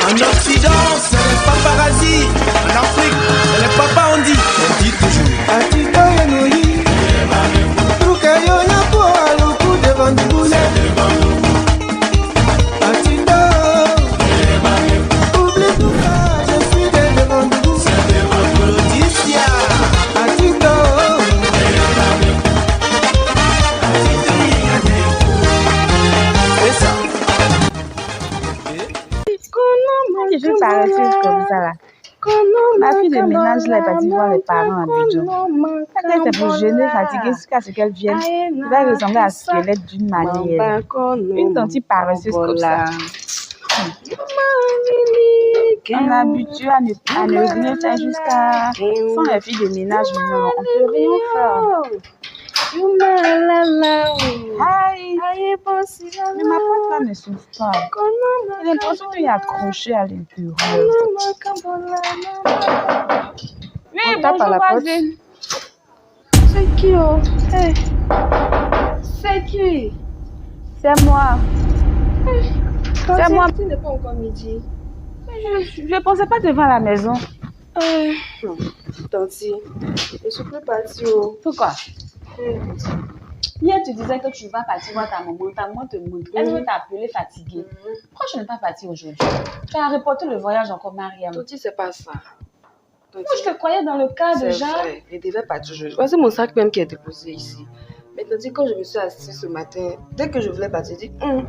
En Occident, c'est les paparazzi. En Afrique, c'est les papas on dit toujours. Atito Yenoyi, Trukayo Yapo, Aluku devant du boulet. Atito, oublie tout ça, je suis devant du boulet. Laetitia, Atito, c'est ça. Je suis paresseuse comme ça là. Ma fille de ménage là est partie voir les parents à Abidjan. Quand elle s'est pour jeûner, fatiguée, jusqu'à ce qu'elle vienne, elle va ressembler à un squelette d'une manière. Une tante paresseuse comme ça. On est habitué à ne rien faire jusqu'à... Sans les filles de ménage, maintenant, on ne peut rien faire. Aïe. Mais ma porte là ne s'ouvre pas. J'ai l'impression qu'il est accroché à l'intérieur. Oui, On tape à la porte. C'est qui, oh? Hey. C'est qui? C'est moi. C'est moi. Tu n'es pas encore midi. Je ne pensais pas devant la maison. Tanti, je suis plus partie. Pourquoi? Hier, tu disais que tu vas partir voir ta maman te montre. Elle veut t'appeler fatiguée. Pourquoi je n'ai pas parti aujourd'hui? Tu as reporté le voyage encore, Mariam. Tanti, c'est pas ça. Moi, je te croyais dans le cas déjà. C'est vrai, je devais partir aujourd'hui. C'est mon sac même qui est déposé ici. Mais Tanti, quand je me suis assise ce matin, dès que je voulais partir, j'ai dit, mon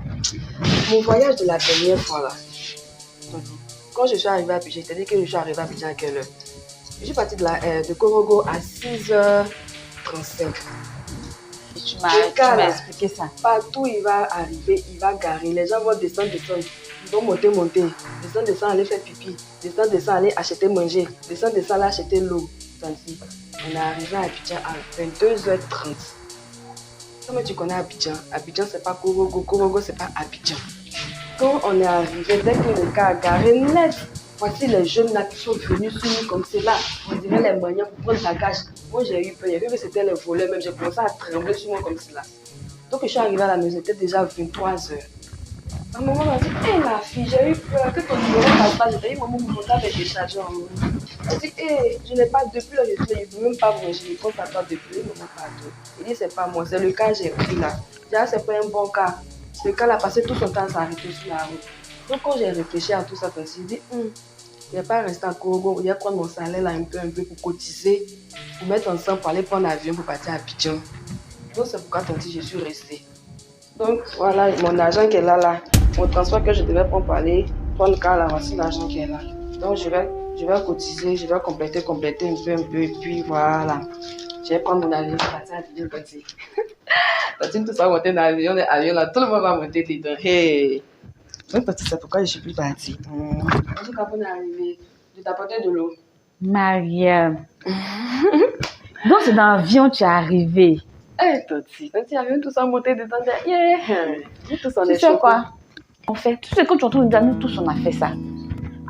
voyage de la dernière fois là. Tanti, quand je suis arrivée à Abidjan, je t'ai dit que je suis arrivée à Abidjan à quelle heure? Je suis partie de Korogo à 6h35. Tu m'as expliqué ça. Partout il va arriver, il va garer. Les gens vont descendre. Ils vont monter. Descendre, aller faire pipi. Descendre, aller acheter manger. Descendre, aller acheter l'eau. Tanti, on est arrivé à Abidjan à 22h30. Comment tu connais Abidjan? Abidjan, c'est pas Korogo. Korogo, c'est pas Abidjan. Quand on est arrivé, dès que le cas a garé net, voici les jeunes là qui sont venus sur nous comme cela. On dirait les manières pour prendre la gage. Moi j'ai eu peur, j'ai vu que c'était les voleurs même. J'ai commencé à trembler sur moi comme cela. Donc je suis arrivée à la maison, c'était déjà 23h. Ma maman m'a dit, hé ma fille, j'ai eu peur que ton numéro ne passe pas. J'ai dit, maman, mon portable est déchargé en haut. Elle dit, hé, je n'ai pas depuis là, je ne veux même pas manger. Je pense à toi depuis, maman, pardon. Il dit, c'est pas moi, c'est le cas que j'ai pris là. Déjà, c'est pas un bon cas. Le cas là, passé tout son temps à s'arrêter sur la route. Donc quand j'ai réfléchi à tout ça, je me suis dit, je ne vais pas rester en Korogo, je vais prendre mon salaire là un peu pour cotiser, pour mettre ensemble, pour aller prendre l'avion pour partir à Abidjan. Donc c'est pourquoi je suis restée. Donc voilà mon argent qui est là, mon transport que je devais prendre pour aller prendre le car là, voici l'argent qui est là. Donc je vais cotiser, je vais compléter un peu, et puis voilà. Je vais prendre mon avion pour partir à Abidjan. Quand tout ça va monter dans l'avion là, tout le monde va monter dedans. Hey. Donc, c'est pourquoi je ne suis plus partie. En tout cas, on est arrivé. Je t'ai apporté de l'eau. Mariam. Donc, c'est dans l'avion que tu es arrivée. Tanti, l'avion, tout ça monté dedans. Tout ça, tu sais quoi? En fait, tout ce que tu entends nous dire, nous tous, on a fait ça.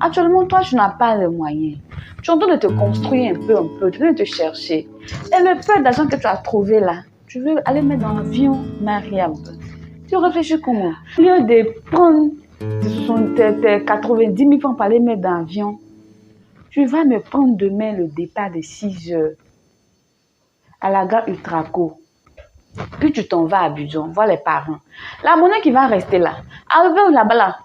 Actuellement, toi, tu n'as pas les moyens. Tu es en train de te construire un peu, tu viens de te chercher. Et le peu d'argent que tu as trouvé là, tu veux aller mettre dans l'avion, Mariam. Tu réfléchis comment? Au lieu de prendre tes 90 000 francs pour aller mettre dans l'avion, tu vas me prendre demain le départ de 6h à la gare Ultraco. Puis tu t'en vas à Abidjan, voir les parents. La monnaie qui va rester là, arrivé là-bas là,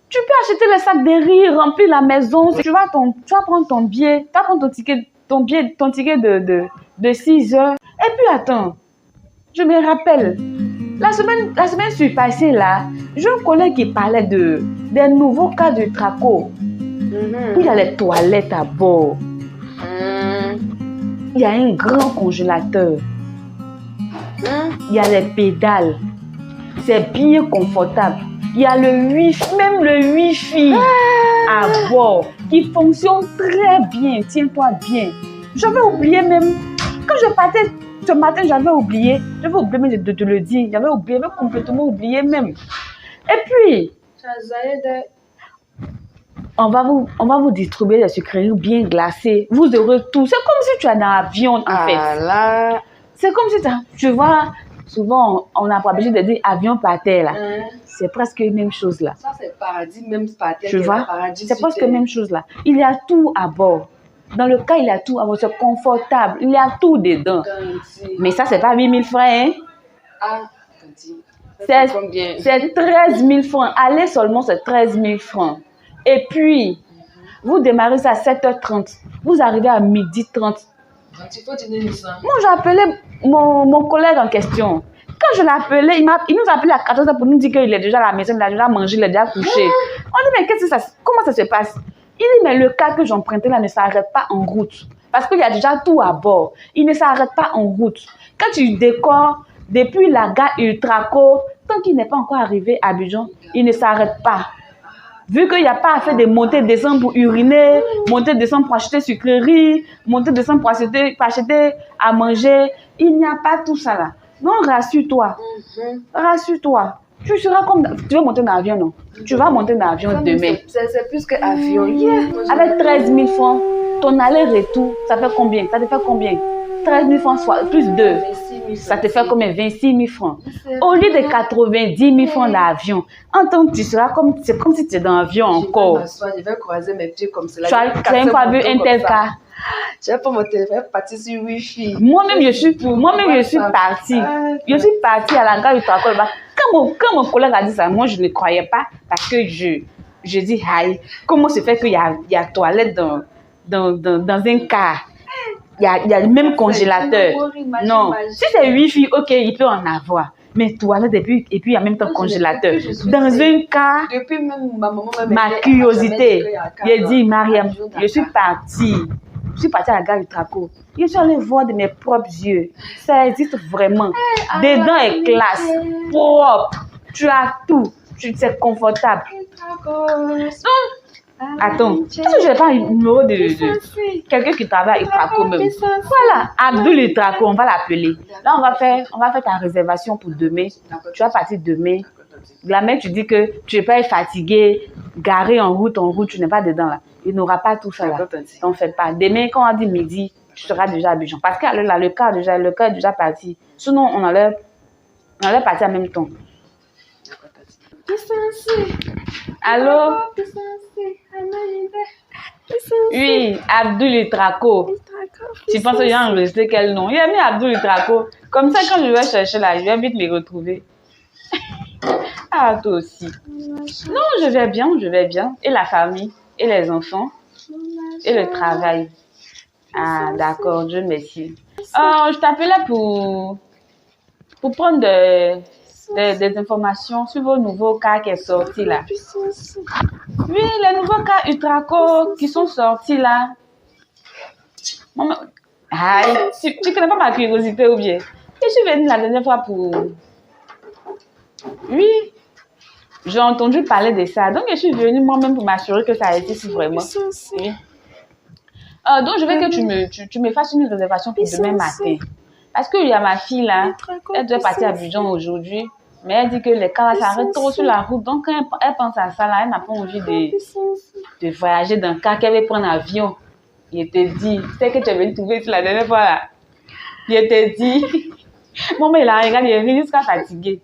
tu peux acheter les sacs de riz, remplir la maison. Tu vas prendre ton billet, tu vas prendre ton ticket de 6h. Et puis attends, je me rappelle, la semaine surpassée là, j'ai un collègue qui parlait des nouveaux cas de Traco. Il y a les toilettes à bord. Il y a un grand congélateur. Il y a les pédales. C'est bien confortable. Il y a le wifi, même le wifi à bord qui fonctionne très bien. Tiens-toi bien. J'avais oublié même. Quand je partais ce matin, j'avais oublié même de te le dire. J'avais complètement oublié même. Et puis, on va vous distribuer des sucreries bien glacées. Vous aurez tout. C'est comme si tu es dans l'avion en fait. Là. C'est comme si tu vois souvent, on a pour habitude de dire avion par terre, là. C'est presque la même chose, là. Ça, c'est paradis, même par terre. Tu vois? Paradis C'est presque la même chose, là. Il y a tout à bord. Dans le cas, il y a tout à bord. C'est confortable. Il y a tout dedans. Mais ça, c'est pas 8 000 francs, hein? Ah, c'est 13 000 francs. Aller seulement, c'est 13 000 francs. Et puis, vous démarrez ça à 7h30. Vous arrivez à 12h30. Tu peux dîner ça. Moi, j'ai appelé mon collègue en question. Quand je l'ai appelé, il nous a appelé à 14h pour nous dire qu'il est déjà à la maison, il a déjà mangé, il est déjà couché. On dit, mais comment ça se passe? Il dit, mais le cas que j'empruntais là ne s'arrête pas en route. Parce qu'il y a déjà tout à bord. Il ne s'arrête pas en route. Quand tu décores depuis la gare Ultraco, tant qu'il n'est pas encore arrivé à Abidjan, il ne s'arrête pas. Vu qu'il n'y a pas à faire des montées, descendre pour uriner, monter, descendre pour acheter sucrerie, monter, descendre pour acheter à manger, il n'y a pas tout ça là. Donc, rassure-toi. Rassure-toi. Tu seras comme... Tu vas monter dans l'avion, non? Tu vas monter dans l'avion demain. C'est plus qu'avion. Avec 13 000 francs, ton aller-retour, ça fait combien? Ça te fait combien? 13 000 francs plus 2. Ça te fait combien? 26 000 francs. Au lieu de 90 000 francs d'avion, en tant que tu seras comme... C'est comme si tu es dans l'avion encore. Je vais croiser mes pieds comme cela. Tu as même pas vu un tel cas? Je vais pas mon téléphone partir sur Wi-Fi. Moi-même, je suis partie. Je suis partie à la gare du Traco. Quand mon collègue a dit ça, moi, je ne croyais pas parce que je dis, aïe, comment se fait qu'il y a toilette dans un car? Il y a le même congélateur. Non, si c'est Wi-Fi, ok, il peut en avoir. Mais toilette et puis il y a même temps congélateur. Dans un cas, depuis même ma curiosité, j'ai dit, Mariam, je suis partie. Je suis partie à la gare du Traco. Je suis allée voir de mes propres yeux. Ça existe vraiment. Dedans est classe, propre. Tu as tout. C'est confortable. Attends, est-ce que je n'ai pas un numéro de quelqu'un qui travaille à Traco même? Voilà, Abdul Traco, on va l'appeler. Là, on va faire ta réservation pour demain. Tu vas partir demain. La mère, tu dis que tu n'es pas fatigué, garé en route, tu n'es pas dedans là. Il n'aura pas tout ça là. T'en fais pas. Demain, quand on dit midi, tu seras déjà à Abidjan. Parce que là, le car est déjà parti. Sinon, on allait partir en même temps. Allô? Oui, Abdul Traco. Tu penses que j'ai enregistré quel nom? Il a mis Abdul Traco. Comme ça, quand je vais chercher là, je vais vite les retrouver. Ah, toi aussi. Non, je vais bien. Et la famille, et les enfants, et le travail. Ah, d'accord, Dieu merci. Je t'appelais pour prendre des informations sur vos nouveaux cas qui sont sortis là. Oui, les nouveaux cas Ultraco qui sont sortis là. Maman, tu connais pas ma curiosité ou bien? Je suis venue la dernière fois pour... Oui, j'ai entendu parler de ça. Donc, je suis venue moi-même pour m'assurer que ça existe vraiment. Oui. Donc, je veux que tu me fasses une réservation pour demain matin. Parce qu'il y a ma fille là, elle doit partir à Abidjan aujourd'hui. Mais elle dit que les cars s'arrêtent trop sur la route. Donc, quand elle pense à ça, là, elle n'a pas envie de voyager dans le car, qu'elle veut prendre un avion. Il te dit, c'est que tu es venu trouver la dernière fois là. Il te dit, maman, il a regardé, il est venu jusqu'à fatigué.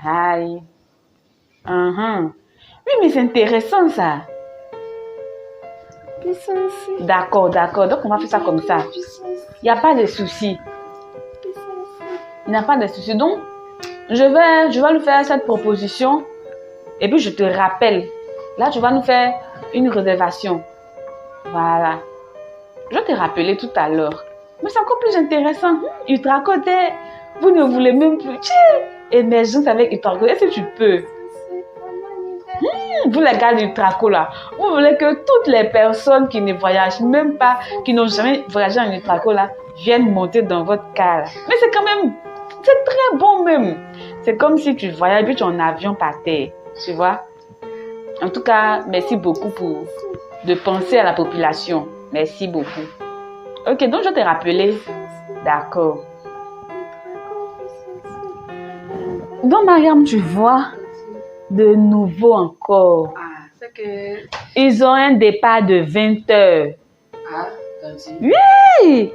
Aïe. Oui, mais c'est intéressant ça. D'accord. Donc, on va faire ça comme ça. Il n'y a pas de souci. Il n'y a pas de souci. Donc, je vais lui faire cette proposition. Et puis, je te rappelle. Là, tu vas nous faire une réservation. Voilà. Je vais te rappeler tout à l'heure. Mais c'est encore plus intéressant. Ultraco, vous ne voulez même plus. Émergence avec Ultraco. Est-ce que tu peux? Vous les gars d'Ultraco là, vous voulez que toutes les personnes qui ne voyagent même pas, qui n'ont jamais voyagé en Ultraco là, viennent monter dans votre car. Mais c'est quand même, c'est très bon même. C'est comme si tu voyages puis tu es en avion par terre, tu vois. En tout cas, merci beaucoup de penser à la population. Merci beaucoup. Ok, donc je vais te rappeler. D'accord. Donc Mariam, tu vois, de nouveau encore. C'est que... Ils ont un départ de 20h. Oui!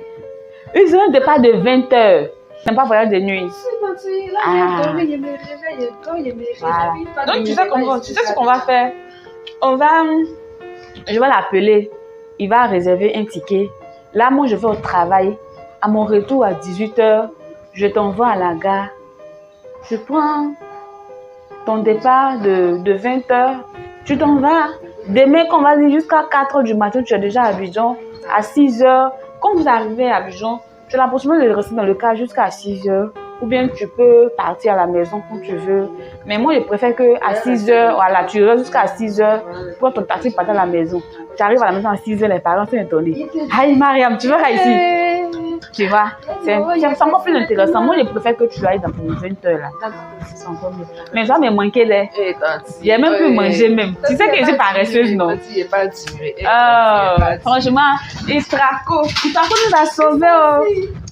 Ils ont un départ de 20h. C'est pas voyage de nuit. Là, je me réveille. Quand je me réveille, Voilà. pas Donc, de tu sais ce qu'on va faire? Je vais l'appeler. Il va réserver un ticket. Là, moi, je vais au travail. À mon retour à 18h, je t'envoie à la gare. Je prends ton départ de 20h. Tu t'en vas. Demain, qu'on va dire jusqu'à 4h du matin, tu es déjà à Abidjan. À 6h, quand vous arrivez à Abidjan, tu as la possibilité de rester dans le car jusqu'à 6h. Ou bien tu peux partir à la maison quand tu veux. Mais moi, je préfère qu'à 6h, voilà, tu restes jusqu'à 6h. Prends ton taxi, partir à la maison. Tu arrives à la maison à 6h, les parents sont étonnés. Aïe, Mariam, tu verras ici. Tu vois, c'est encore plus intéressant. Moi, je préfère que tu ailles dans ton 20h là. C'est encore mieux. Mais ça me manquait là. J'ai même plus mangé même. Tu sais que je suis paresseuse, non? Franchement, Itraco nous a sauvés.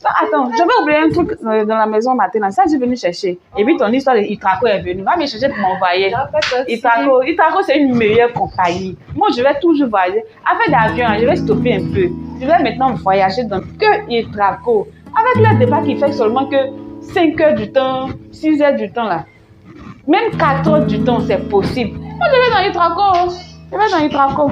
Attends, j'avais oublié un truc dans la maison matin. Ça, j'ai venu chercher. Et puis ton histoire de Itraco est venue. Va me chercher pour m'envoyer. Itraco, c'est une meilleure compagnie. Moi, je vais toujours voyager. Avec l'avion, je vais stopper un peu. Je vais maintenant voyager dans que Itraco. Avec le départ qui fait seulement que 5 heures du temps, 6 heures du temps là. Même 4 heures du temps, c'est possible. Moi, je vais dans Itraco. Je vais dans Itraco.